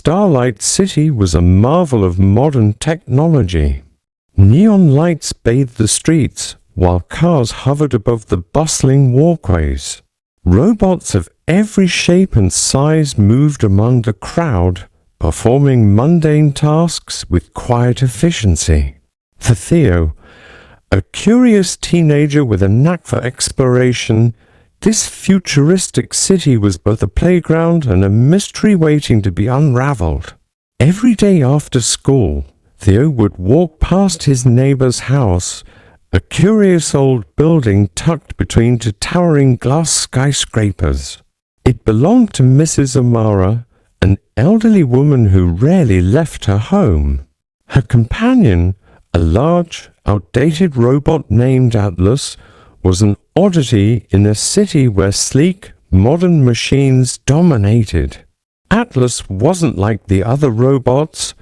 Starlight City was a marvel of modern technology. Neon lights bathed the streets, while cars hovered above the bustling walkways. Robots of every shape and size moved among the crowd, performing mundane tasks with quiet efficiency. For Theo, a curious teenager with a knack for exploration, this futuristic city was both a playground and a mystery waiting to be unraveled. Every day after school, Theo would walk past his neighbor's house, a curious old building tucked between two towering glass skyscrapers. It belonged to Mrs. Amara, an elderly woman who rarely left her home. Her companion, a large, outdated robot named Atlas, was an oddity in a city where sleek, modern machines dominated. Atlas wasn't like the other robots.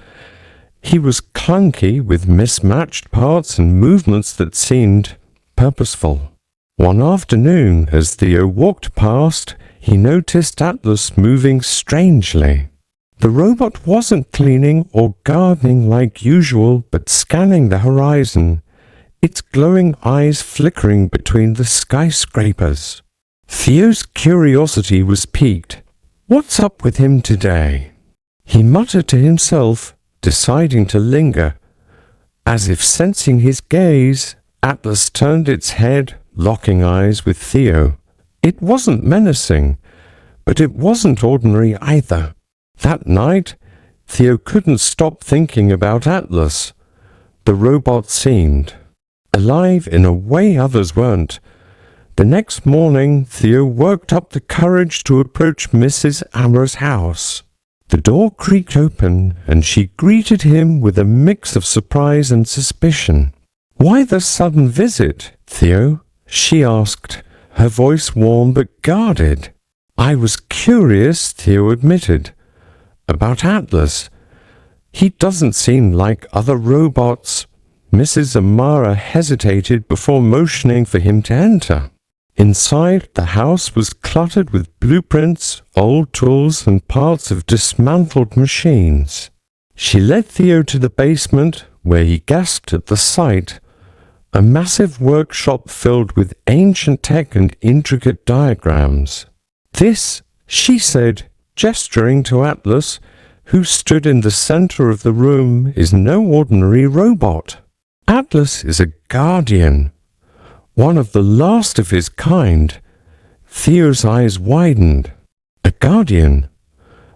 He was clunky with mismatched parts and movements that seemed purposeful. One afternoon, as Theo walked past, he noticed Atlas moving strangely. The robot wasn't cleaning or gardening like usual, but scanning the horizon, its glowing eyes flickering between the skyscrapers. Theo's curiosity was piqued. What's up with him today? He muttered to himself, deciding to linger. As if sensing his gaze, Atlas turned its head, locking eyes with Theo. It wasn't menacing, but it wasn't ordinary either. That night, Theo couldn't stop thinking about Atlas. The robot seemed alive in a way others weren't. The next morning, Theo worked up the courage to approach Mrs. Amara's house. The door creaked open, and she greeted him with a mix of surprise and suspicion. "Why the sudden visit, Theo?" she asked, her voice warm but guarded. "I was curious," Theo admitted, "about Atlas. He doesn't seem like other robots." Mrs. Amara hesitated before motioning for him to enter. Inside, the house was cluttered with blueprints, old tools, and parts of dismantled machines. She led Theo to the basement, where he gasped at the sight. A massive workshop filled with ancient tech and intricate diagrams. "This," she said, gesturing to Atlas, who stood in the center of the room, "is no ordinary robot. Atlas is a guardian, one of the last of his kind." Theo's eyes widened. "A guardian?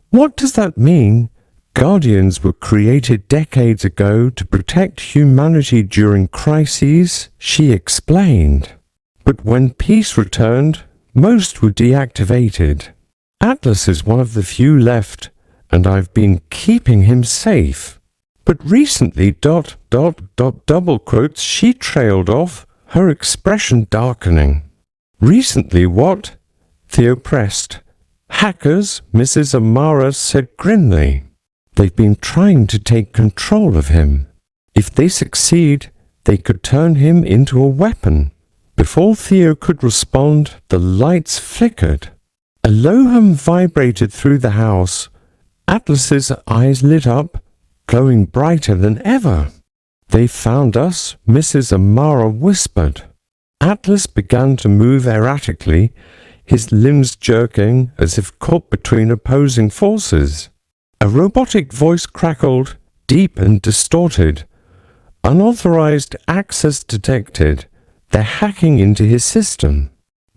What does that mean?" "Guardians were created decades ago to protect humanity during crises," she explained. "But when peace returned, most were deactivated. Atlas is one of the few left, and I've been keeping him safe." But recently, double quotes, she trailed off, her expression darkening. "Recently what?" Theo pressed. "Hackers," Mrs. Amara said grimly. "They've been trying to take control of him. If they succeed, they could turn him into a weapon." Before Theo could respond, the lights flickered. A low hum vibrated through the house. Atlas's eyes lit up, glowing brighter than ever. "They found us," Mrs. Amara whispered. Atlas began to move erratically, his limbs jerking as if caught between opposing forces. A robotic voice crackled, deep and distorted. "Unauthorized access detected. They're hacking into his system."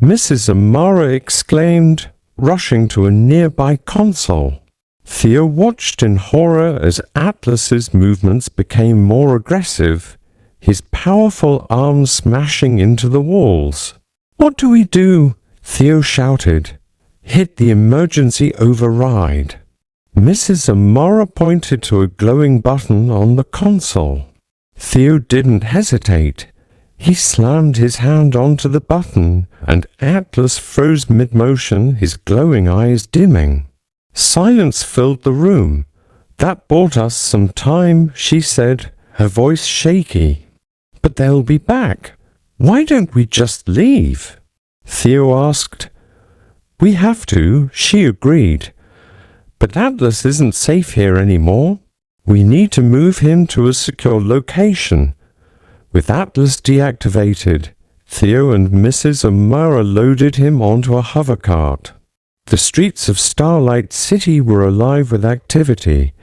Mrs. Amara exclaimed, rushing to a nearby console. Theo watched in horror as Atlas's movements became more aggressive, his powerful arms smashing into the walls. "What do we do?" Theo shouted. "Hit the emergency override." Mrs. Amara pointed to a glowing button on the console. Theo didn't hesitate. He slammed his hand onto the button, and Atlas froze mid-motion, his glowing eyes dimming. Silence filled the room. "That bought us some time," she said, her voice shaky. "But they'll be back. Why don't we just leave?" Theo asked. "We have to," she agreed. But Atlas isn't safe here anymore. We need to move him to a secure location. With Atlas deactivated, Theo and Mrs. O'Mara loaded him onto a hovercart. The streets of Starlight City were alive with activity,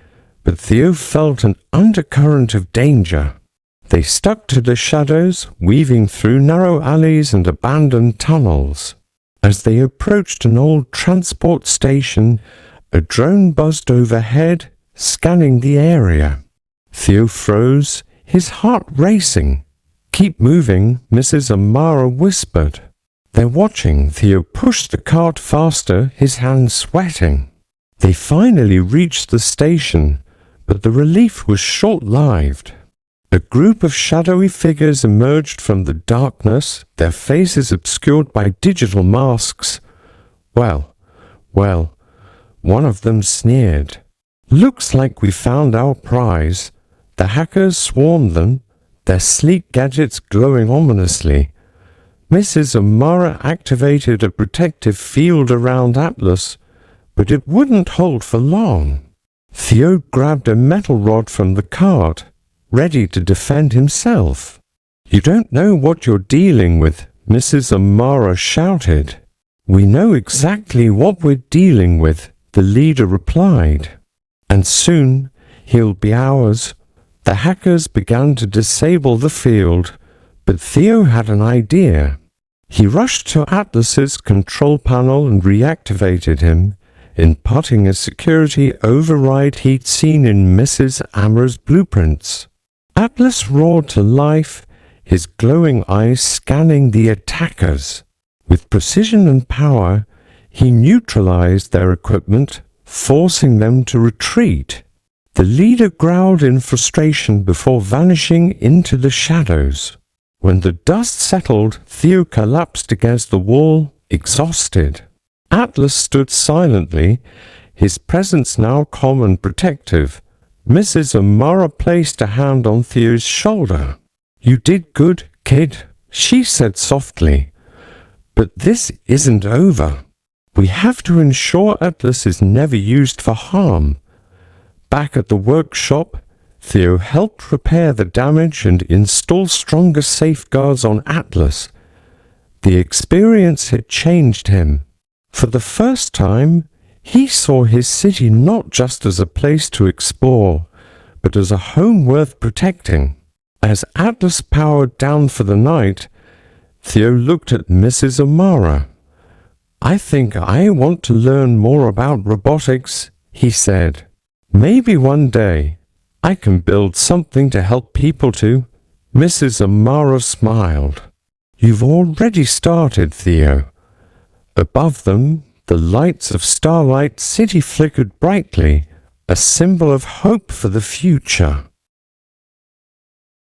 but Theo felt an undercurrent of danger. They stuck to the shadows, weaving through narrow alleys and abandoned tunnels. As they approached an old transport station, a drone buzzed overhead, scanning the area. Theo froze, his heart racing. "Keep moving," Mrs. O'Mara whispered. "They're watching." Theo pushed the cart faster, his hands sweating. They finally reached the station, but the relief was short-lived. A group of shadowy figures emerged from the darkness, their faces obscured by digital masks. Well, one of them sneered. "Looks like we found our prize." The hackers swarmed them, their sleek gadgets glowing ominously. Mrs. O'Mara activated a protective field around Atlas, but it wouldn't hold for long. Theo grabbed a metal rod from the cart, ready to defend himself. "You don't know what you're dealing with," Mrs. O'Mara shouted. "We know exactly what we're dealing with," the leader replied. "And soon he'll be ours." The hackers began to disable the field, but Theo had an idea. He rushed to Atlas's control panel and reactivated him, imparting a security override he'd seen in Mrs. O'Mara's blueprints. Atlas roared to life, his glowing eyes scanning the attackers. With precision and power, he neutralized their equipment, forcing them to retreat. The leader growled in frustration before vanishing into the shadows. When the dust settled, Theo collapsed against the wall, exhausted. Atlas stood silently, his presence now calm and protective. Mrs. O'Mara placed a hand on Theo's shoulder. "You did good, kid," she said softly. "But this isn't over. We have to ensure Atlas is never used for harm." Back at the workshop, Theo helped repair the damage and install stronger safeguards on Atlas. The experience had changed him. For the first time, he saw his city not just as a place to explore, but as a home worth protecting. As Atlas powered down for the night, Theo looked at Mrs. O'Mara. "I think I want to learn more about robotics," he said. "Maybe one day I can build something to help people too." Mrs. O'Mara smiled. "You've already started, Theo." Above them, the lights of Starlight City flickered brightly, a symbol of hope for the future.